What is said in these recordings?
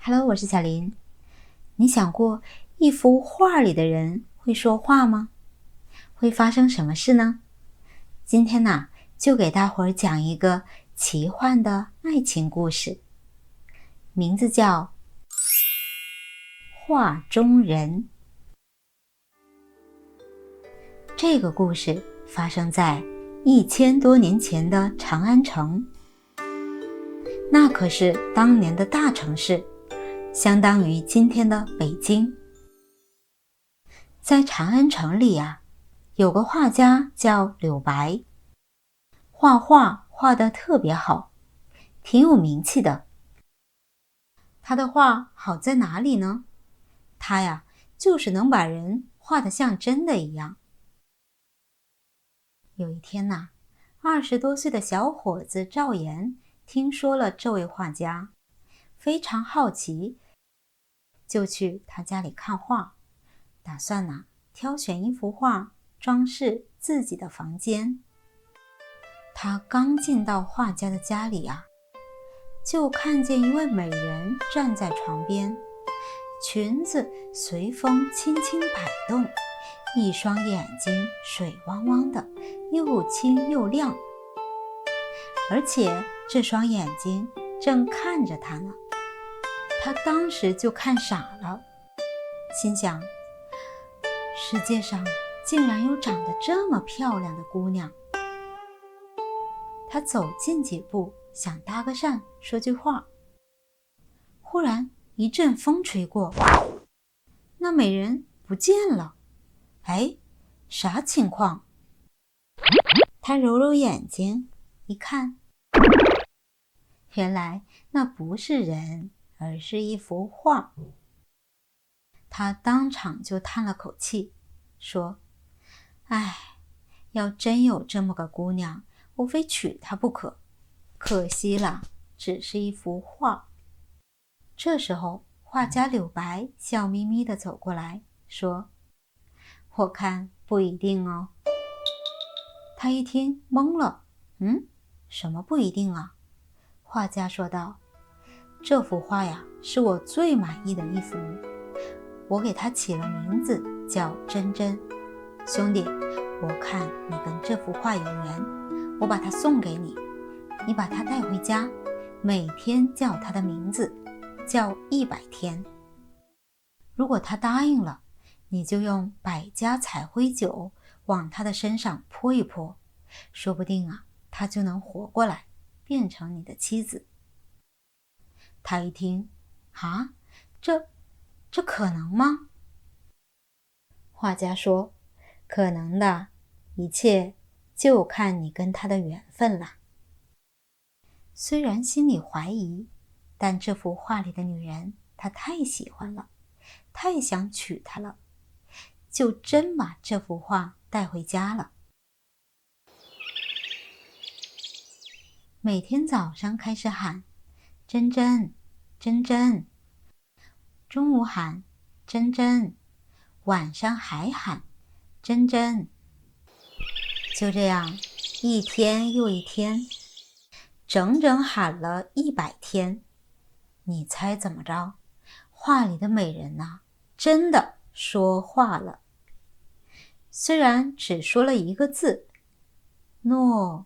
Hello，我是小林。你想过一幅画里的人会说话吗？会发生什么事呢？今天呢，就给大伙儿讲一个奇幻的爱情故事，名字叫画中人。这个故事发生在1000多年前的长安城，那可是当年的大城市，相当于今天的北京。在长安城里啊，有个画家叫柳白，画画画得特别好，挺有名气的。他的画好在哪里呢？他呀，就是能把人画得像真的一样。有一天呐，20多岁的小伙子赵岩听说了这位画家，非常好奇，就去他家里看画，打算挑选一幅画装饰自己的房间。他刚进到画家的家里啊，就看见一位美人站在床边，裙子随风轻轻摆动，一双眼睛水汪汪的，又清又亮，而且这双眼睛正看着他呢。他当时就看傻了，心想，世界上竟然有长得这么漂亮的姑娘。他走近几步，想搭个讪说句话，忽然一阵风吹过，那美人不见了。哎，啥情况？他揉揉眼睛，一看，原来那不是人，而是一幅画。他当场就叹了口气，说，哎，要真有这么个姑娘，我非娶她不可，可惜了，只是一幅画。这时候画家柳白笑眯眯地走过来说，我看不一定哦。他一听懵了，什么不一定啊？画家说道，这幅画呀，是我最满意的一幅，我给它起了名字叫真真。兄弟，我看你跟这幅画有缘，我把它送给你，你把它带回家，每天叫它的名字，叫100天。如果他答应了，你就用百家彩绘酒往他的身上泼一泼，说不定他就能活过来，变成你的妻子。他一听，这可能吗？画家说，可能的，一切就看你跟他的缘分了。虽然心里怀疑，但这幅画里的女人他太喜欢了，太想娶她了，就真把这幅画带回家了。每天早上开始喊真真真真，中午喊真真，晚上还喊真真。就这样一天又一天，整整喊了100天。你猜怎么着？画里的美人真的说话了。虽然只说了一个字诺，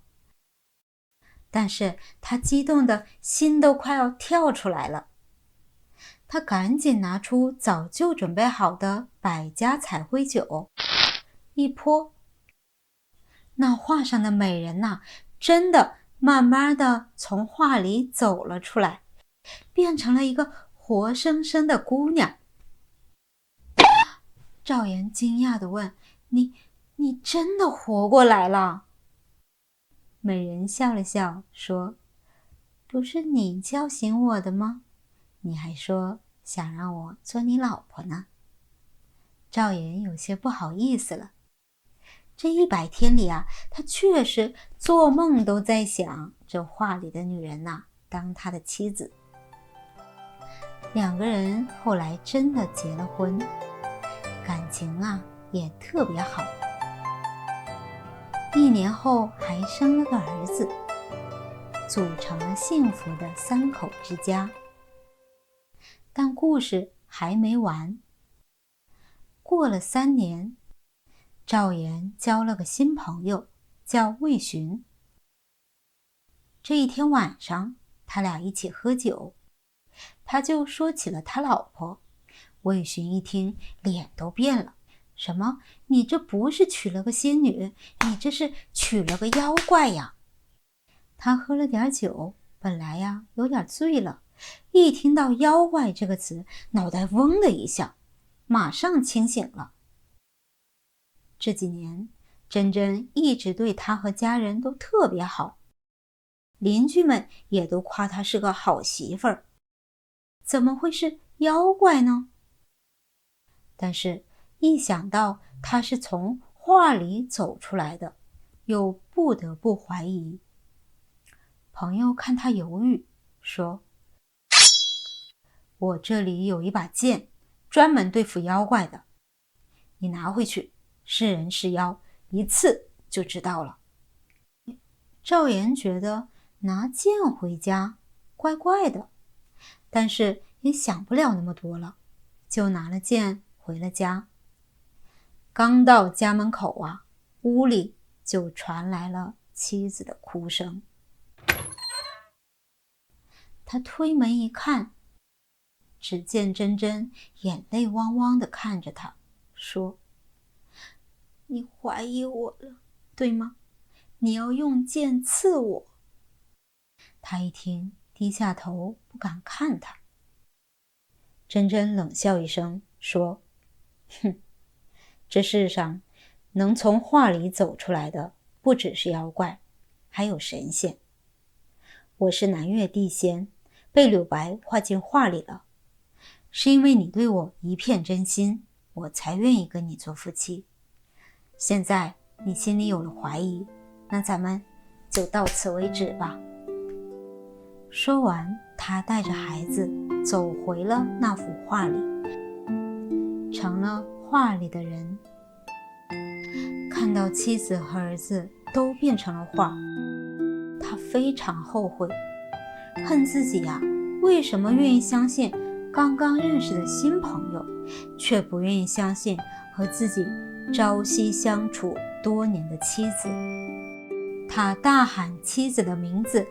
但是他激动的心都快要跳出来了。他赶紧拿出早就准备好的百家彩绘酒，一泼，那画上的美人真的慢慢的从画里走了出来，变成了一个活生生的姑娘。赵岩惊讶地问，你真的活过来了？美人笑了笑说，不是你叫醒我的吗？你还说想让我做你老婆呢。赵岩有些不好意思了，这100天里他确实做梦都在想这画里的女人当他的妻子。2个人后来真的结了婚，感情也特别好。1年后还生了个儿子，组成了幸福的3口之家。故事还没完。过了3年，赵岩交了个新朋友，叫魏巡。这一天晚上，他俩一起喝酒，他就说起了他老婆。魏巡一听，脸都变了。什么？你这不是娶了个仙女，你这是娶了个妖怪呀！他喝了点酒，本来呀有点醉了，一听到妖怪这个词，脑袋嗡的一下，马上清醒了。这几年，珍珍一直对他和家人都特别好，邻居们也都夸她是个好媳妇儿。怎么会是妖怪呢？但是一想到他是从画里走出来的，又不得不怀疑。朋友看他犹豫，说：我这里有一把剑，专门对付妖怪的，你拿回去，是人是妖，一刺就知道了。赵岩觉得拿剑回家怪怪的，但是也想不了那么多了，就拿了剑回了家。刚到家门口啊，屋里就传来了妻子的哭声。他推门一看，只见珍珍眼泪汪汪地看着他，说：你怀疑我了，对吗？你要用剑刺我。他一听，低下头不敢看他。珍珍冷笑一声，说：哼，这世上能从画里走出来的不只是妖怪，还有神仙。我是南岳地仙，被柳白画进画里了，是因为你对我一片真心，我才愿意跟你做夫妻。现在你心里有了怀疑，那咱们就到此为止吧。说完，他带着孩子走回了那幅画里，成了画里的人。看到妻子和儿子都变成了画，他非常后悔，恨自己呀，为什么愿意相信刚刚认识的新朋友，却不愿意相信和自己朝夕相处多年的妻子。他大喊妻子的名字：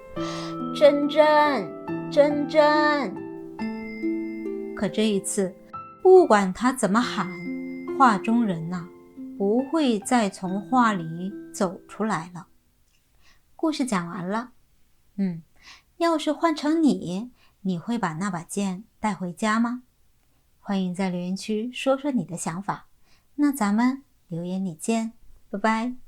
珍珍，珍珍。可这一次，不管他怎么喊，画中人呐，不会再从画里走出来了。故事讲完了。要是换成你会把那把剑带回家吗？欢迎在留言区说说你的想法。那咱们留言里见，拜拜。